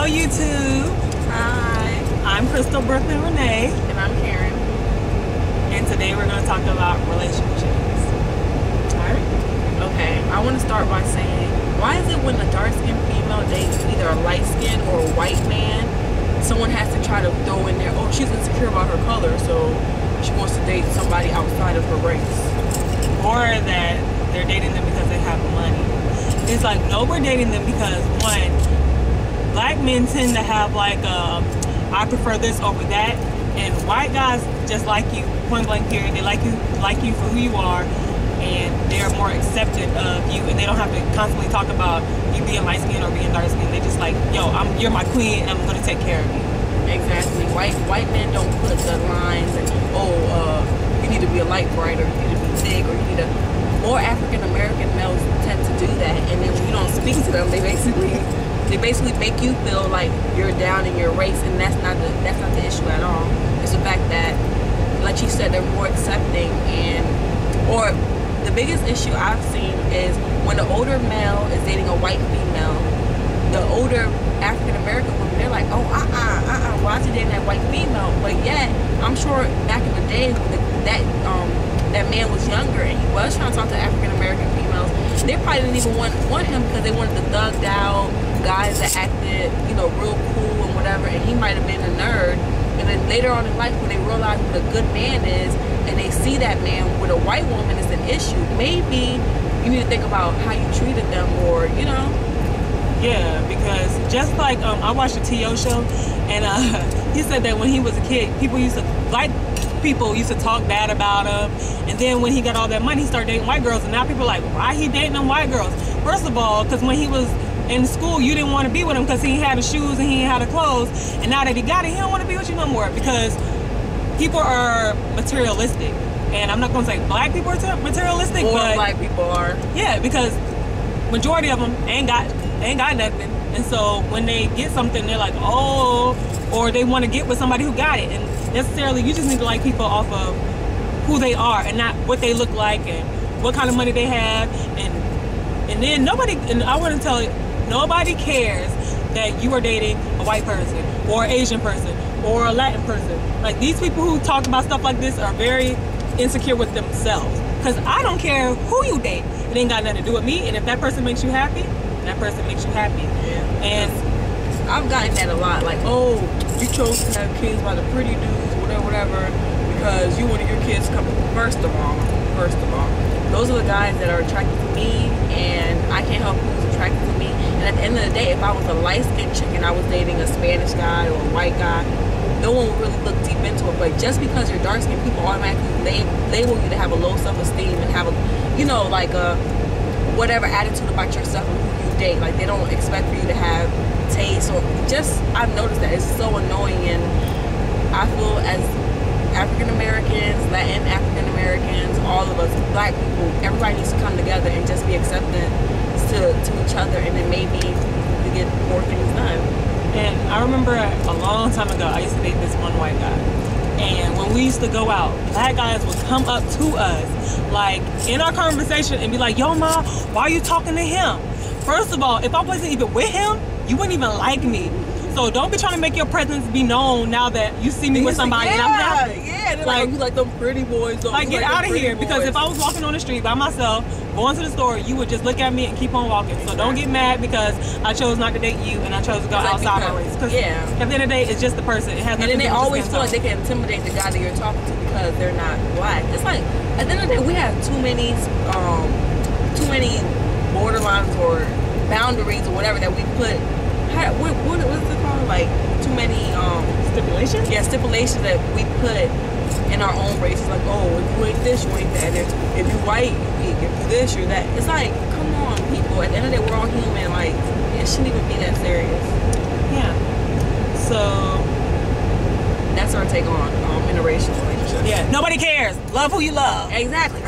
YouTube. Hi. I'm Crystal, Brooklyn Renee. And I'm Karen. And today we're going to talk about relationships. Alright? Okay, I want to start by saying, why is it when a dark-skinned female dates either a light-skinned or a white man, someone has to try to throw in there, oh, she's insecure about her color, so she wants to date somebody outside of her race. Or that they're dating them because they have money. It's like, no, we're dating them because, one, black men tend to have like I prefer this over that, and white guys just like you, point blank period. They like you for who you are, and they're more accepting of you, and they don't have to constantly talk about you being light skinned or being dark skinned. They just like, yo, you're my queen, and I'm gonna take care of you. Exactly. White men don't put the lines and you need to be a light brighter, you need to be thick, or you need to. More African American males tend to do that, and then when you don't speak to them, they basically make you feel like you're down in your race, and that's not the issue at all. It's the fact that, like she said, they're more accepting, or the biggest issue I've seen is when the older male is dating a white female, the older African American women, they're like, oh, why is he dating that white female? But yet, I'm sure back in the day that man was younger and he was trying to talk to African American females, they probably didn't even want him because they wanted the thugged out guys that acted, real cool and whatever, and he might have been a nerd. And then later on in life, when they realize what a good man is, and they see that man with a white woman is an issue, maybe you need to think about how you treated them, or Yeah, because just like I watched a T.O. show, and he said that when he was a kid, black people used to talk bad about him, and then when he got all that money, he started dating white girls, and now people are like, why he dating them white girls? First of all, because when he was in school, you didn't want to be with him because he had the shoes and he had the clothes, and now that he got it, he don't want to be with you no more because people are materialistic. And I'm not going to say black people are materialistic, but black people are. Yeah, because majority of them ain't got nothing, and so when they get something, they're like, oh, or they want to get with somebody who got it. And necessarily, you just need to like people off of who they are and not what they look like and what kind of money they have. And then I want to tell you, nobody cares that you are dating a white person or an Asian person or a Latin person. Like, these people who talk about stuff like this are very insecure with themselves. Because I don't care who you date. It ain't got nothing to do with me. And if that person makes you happy, that person makes you happy. Yeah. And I've gotten that a lot. Like, oh, you chose to have kids by the pretty dudes, whatever, because you wanted your kids to come. First of all, those are the guys that are attracted to me, and I can't help who's attracted to me. And at the end of the day, if I was a light-skinned chick and I was dating a Spanish guy or a white guy, no one would really look deep into it. But just because you're dark-skinned, people automatically label you to have a low self-esteem and have a, whatever attitude about yourself and who you date. Like, they don't expect for you to have taste, or I've noticed that it's so annoying. And I feel as African Americans, Latin African Americans, all of us, black people, everybody needs to come together and just be accepting to each other, and then maybe we get more things done. And I remember a long time ago, I used to date this one white guy. And when we used to go out, black guys would come up to us, like, in our conversation and be like, yo, ma, why are you talking to him? First of all, if I wasn't even with him, you wouldn't even like me. So don't be trying to make your presence be known now that you see me with somebody. Yeah, and I'm happy. Yeah, they're like, you like them pretty boys. Like, get out of here. Boys. Because if I was walking on the street by myself, going to the store, you would just look at me and keep on walking. So don't get mad because I chose not to date you and I chose to go outside my race. Because at the end of the day, it's just the person. It has nothing to do with And then they always feel like they can intimidate the guy that you're talking to because they're not black. It's like, at the end of the day, we have too many borderlines or boundaries or whatever that we put. What's it called? Like, too many stipulations? Yeah, stipulations that we put in our own races. Like, oh, if you ain't this, you ain't that. If you white, you can do this, you're that. It's like, come on, people. At the end of the day, we're all human. Like, it shouldn't even be that serious. Yeah. So that's our take on interracial relationships. Yeah. Nobody cares. Love who you love. Exactly.